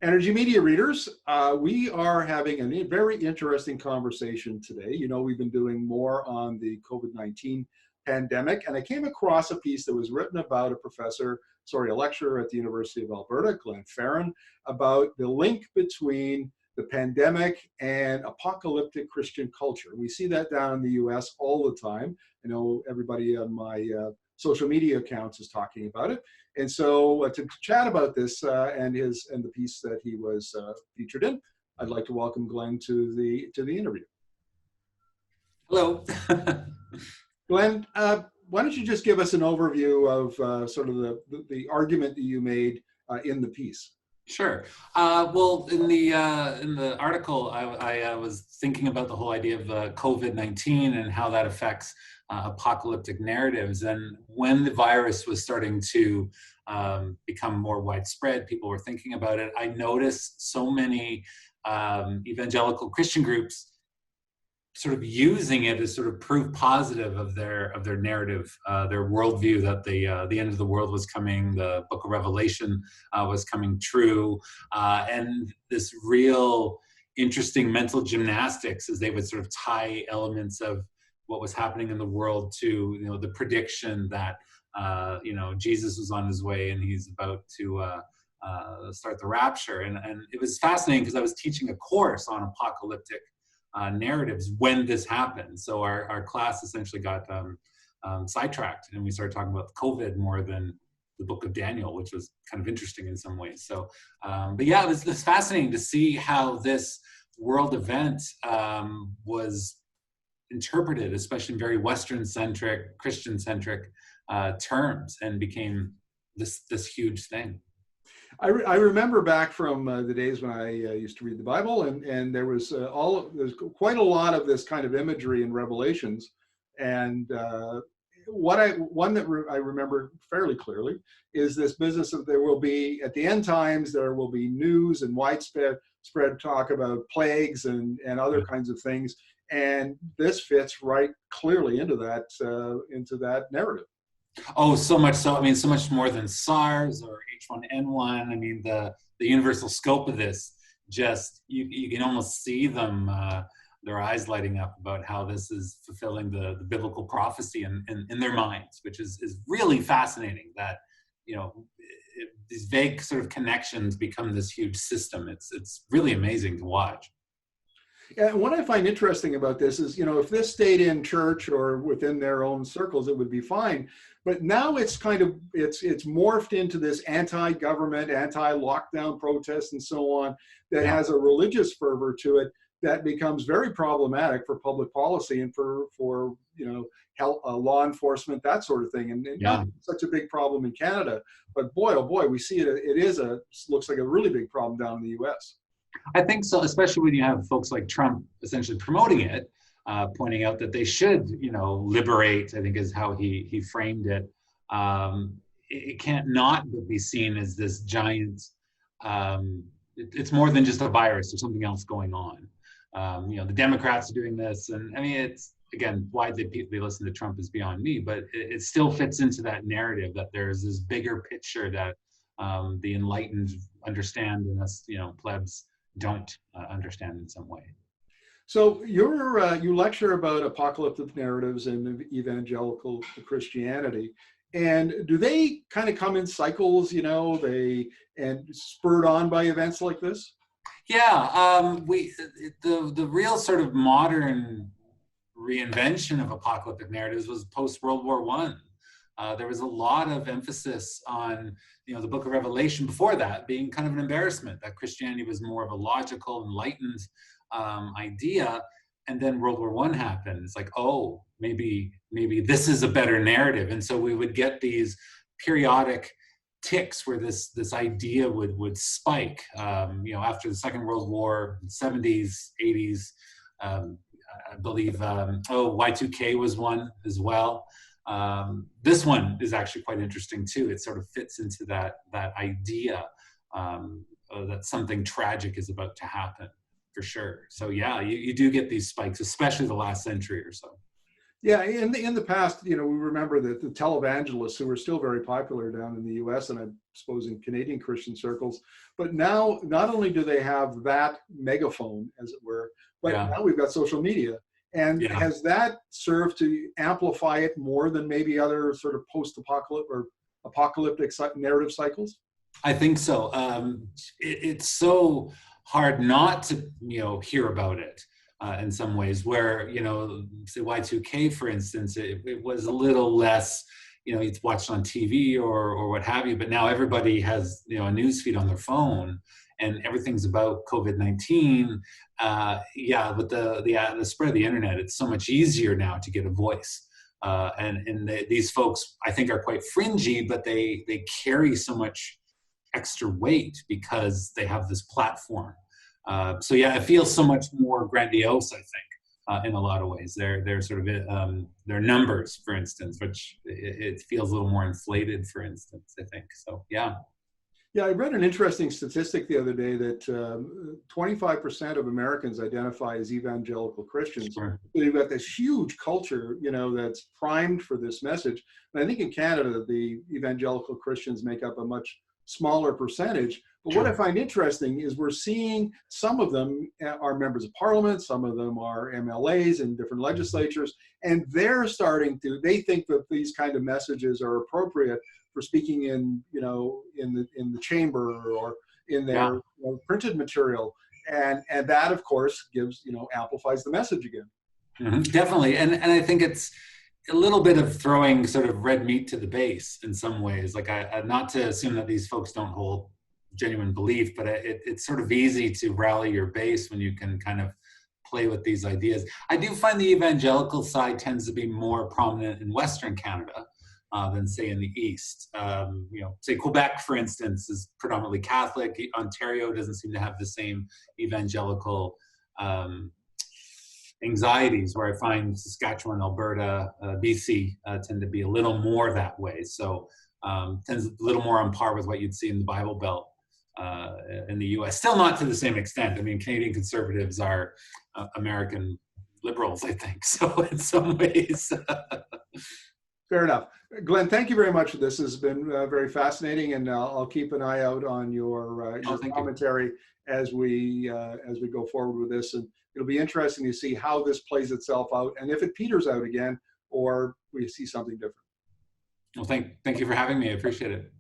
Energy Media readers, we are having a very interesting conversation today. You know, we've been doing more on the COVID-19 pandemic, and I came across a piece that was written about a lecturer at the University of Alberta, Glen Fairen, about the link between the pandemic and apocalyptic Christian culture. We see that down in the US all the time. I know everybody on my social media accounts is talking about it. And so to chat about this and the piece that he was featured in, I'd like to welcome Glen to the interview. Hello. Glen, why don't you just give us an overview of sort of the argument that you made in the piece? Sure. Well, in the article, I was thinking about the whole idea of COVID-19 and how that affects apocalyptic narratives. And when the virus was starting to become more widespread, people were thinking about it. I noticed so many evangelical Christian groups sort of using it as sort of proof positive of their narrative, their worldview that the end of the world was coming, the Book of Revelation was coming true, and this real interesting mental gymnastics as they would sort of tie elements of what was happening in the world to, you know, the prediction that you know, Jesus was on his way and he's about to start the rapture, and it was fascinating because I was teaching a course on apocalyptic narratives when this happened. So our class essentially got sidetracked, and we started talking about COVID more than the book of Daniel, which was kind of interesting in some ways. So, but yeah, it was fascinating to see how this world event was interpreted, especially in very Western-centric, Christian-centric terms, and became this huge thing. I remember back from the days when I used to read the Bible, and there was there's quite a lot of this kind of imagery in Revelations, and one that I remember fairly clearly is this business of there will be, at the end times, there will be news and widespread talk about plagues and other kinds of things, and this fits right clearly into that narrative. Oh, so much so. I mean, so much more than SARS or H1N1. I mean, the universal scope of this, just you can almost see them, their eyes lighting up about how this is fulfilling the biblical prophecy in their minds, which is really fascinating. That, you know, these vague sort of connections become this huge system. It's really amazing to watch. Yeah, what I find interesting about this is, you know, if this stayed in church or within their own circles, it would be fine. But now it's kind of, it's morphed into this anti-government, anti-lockdown protest and so on that has a religious fervor to it that becomes very problematic for public policy and for you know, health, law enforcement, that sort of thing. And not such a big problem in Canada, but boy, oh boy, we see it. Looks like a really big problem down in the US. I think so, especially when you have folks like Trump essentially promoting it, pointing out that they should, you know, liberate, I think is how he framed it. It can't not be seen as this giant, it's more than just a virus or something else going on. You know, the Democrats are doing this, and I mean, it's, again, why they listen to Trump is beyond me, but it still fits into that narrative that there's this bigger picture that the enlightened understand and us, you know, plebs don't understand in some way. So you lecture about apocalyptic narratives and evangelical Christianity, and do they kind of come in cycles, you know, and spurred on by events like this? Yeah, the real sort of modern reinvention of apocalyptic narratives was post World War I. There was a lot of emphasis on, you know, the Book of Revelation before that being kind of an embarrassment, that Christianity was more of a logical, enlightened idea. And then World War I happened. It's like, oh, maybe this is a better narrative. And so we would get these periodic ticks where this idea would spike. You know, after the Second World War, 70s, 80s, I believe, Y2K was one as well. This one is actually quite interesting too. It sort of fits into that idea that something tragic is about to happen, for sure. So yeah, you do get these spikes, especially the last century or so. Yeah, in the past, we remember that the televangelists who were still very popular down in the U.S. and I suppose in Canadian Christian circles, but now not only do they have that megaphone, as it were, but Yeah, now we've got social media. And yeah. has that served to amplify it more than maybe other sort of post-apocalyptic or apocalyptic narrative cycles? I think so. It's so hard not to, hear about it in some ways. Where say Y2K, for instance, it was a little less, it's watched on TV or what have you. But now everybody has a newsfeed on their phone, and everything's about COVID-19. Yeah, but the spread of the internet, it's so much easier now to get a voice. These folks, I think, are quite fringy, but they carry so much extra weight because they have this platform. So yeah, it feels so much more grandiose, I think, in a lot of ways. They're sort of their numbers, for instance, which it feels a little more inflated, for instance, I think. So yeah. Yeah, I read an interesting statistic the other day that 25% of Americans identify as evangelical Christians. Sure. So you've got this huge culture, that's primed for this message. And I think in Canada, the evangelical Christians make up a much smaller percentage. But Sure. what I find interesting is we're seeing some of them are members of parliament, some of them are MLAs in different legislatures, and they think that these kind of messages are appropriate for speaking in the chamber or in their printed material, and that of course gives amplifies the message again. Mm-hmm. Definitely, and I think it's a little bit of throwing sort of red meat to the base in some ways. Like I not to assume that these folks don't hold genuine belief, but it's sort of easy to rally your base when you can kind of play with these ideas. I do find the evangelical side tends to be more prominent in Western Canada. Than say in the East. Say Quebec, for instance, is predominantly Catholic. Ontario doesn't seem to have the same evangelical anxieties, where I find Saskatchewan, Alberta, BC tend to be a little more that way. So tends a little more on par with what you'd see in the Bible Belt in the US. Still not to the same extent. I mean, Canadian conservatives are American liberals, I think. So in some ways. Fair enough. Glenn, thank you very much. This has been very fascinating, and I'll keep an eye out on your commentary as we go forward with this. And it'll be interesting to see how this plays itself out, and if it peters out again, or we see something different. Well, thank you for having me. I appreciate it.